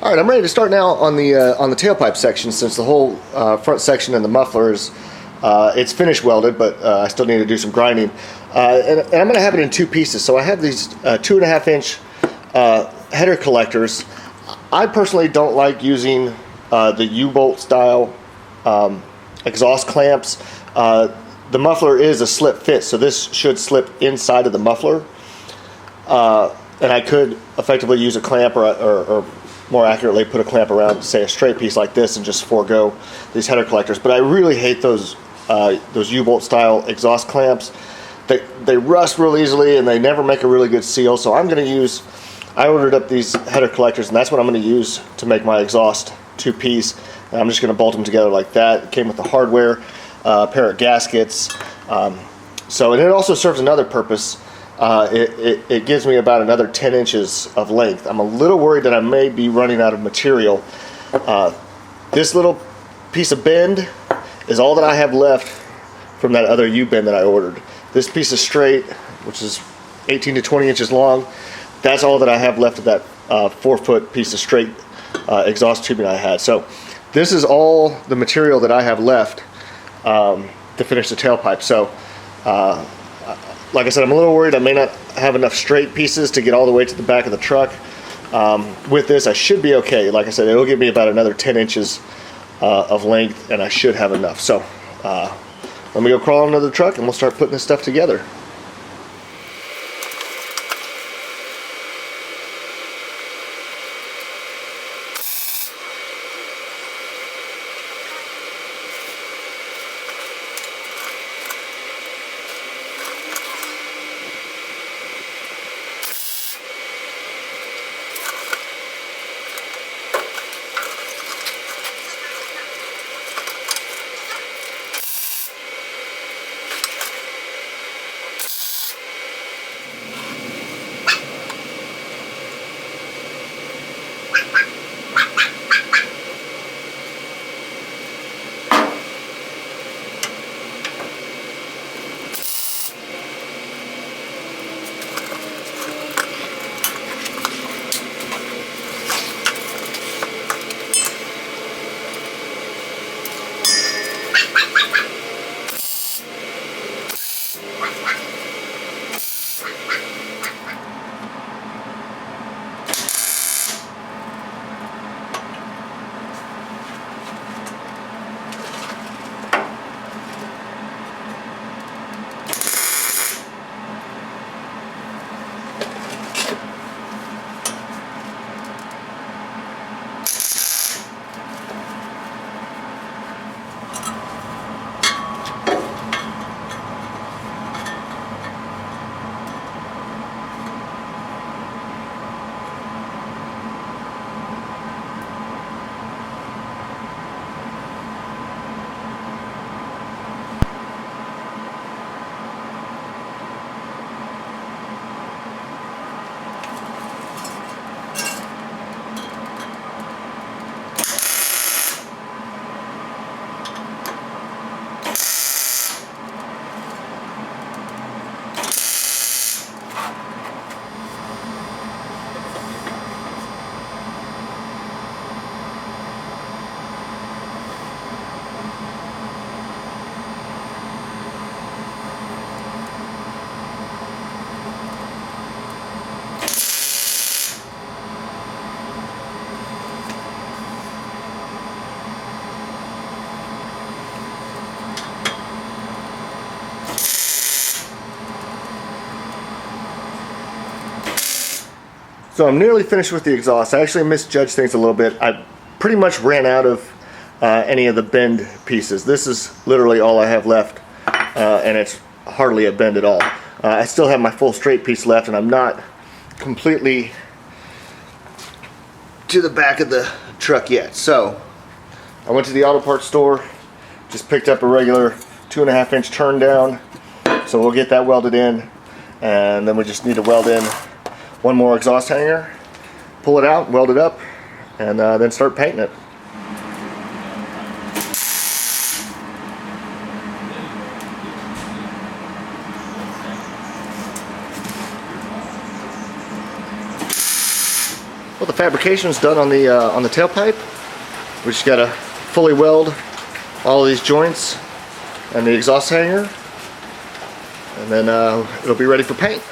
All right, I'm ready to start now on the tailpipe section, since the whole front section and the muffler is it's finish welded, but I still need to do some grinding. And I'm going to have it in two pieces. So I have these 2.5 inch header collectors. I personally don't like using the U-bolt style exhaust clamps. The muffler is a slip fit, so this should slip inside of the muffler. And I could effectively use a clamp or more accurately put a clamp around, say, a straight piece like this and just forego these header collectors. But I really hate those U-bolt style exhaust clamps. They rust real easily and they never make a really good seal. So I'm going to use, I ordered up these header collectors, and that's what I'm going to use to make my exhaust two-piece. And I'm just going to bolt them together like that. It came with the hardware, a pair of gaskets. And it also serves another purpose. It gives me about another 10 inches of length. I'm a little worried that I may be running out of material. This little piece of bend is all that I have left from that other U-bend that I ordered. This piece of straight, which is 18 to 20 inches long, that's all that I have left of that 4-foot piece of straight exhaust tubing I had. So this is all the material that I have left to finish the tailpipe. So like I said, I'm a little worried I may not have enough straight pieces to get all the way to the back of the truck. With this, I should be okay. Like I said, it'll give me about another 10 inches of length, and I should have enough. So let me go crawl under the truck, and we'll start putting this stuff together. So I'm nearly finished with the exhaust. I actually misjudged things a little bit. I pretty much ran out of any of the bend pieces. This is literally all I have left, and it's hardly a bend at all. I still have my full straight piece left, and I'm not completely to the back of the truck yet. So I went to the auto parts store, just picked up a regular 2.5 inch turn down. So we'll get that welded in, and then we just need to weld in one more exhaust hanger, pull it out, weld it up, and then start painting it. Well, the fabrication is done on the tailpipe. We just got to fully weld all of these joints and the exhaust hanger, and then it'll be ready for paint.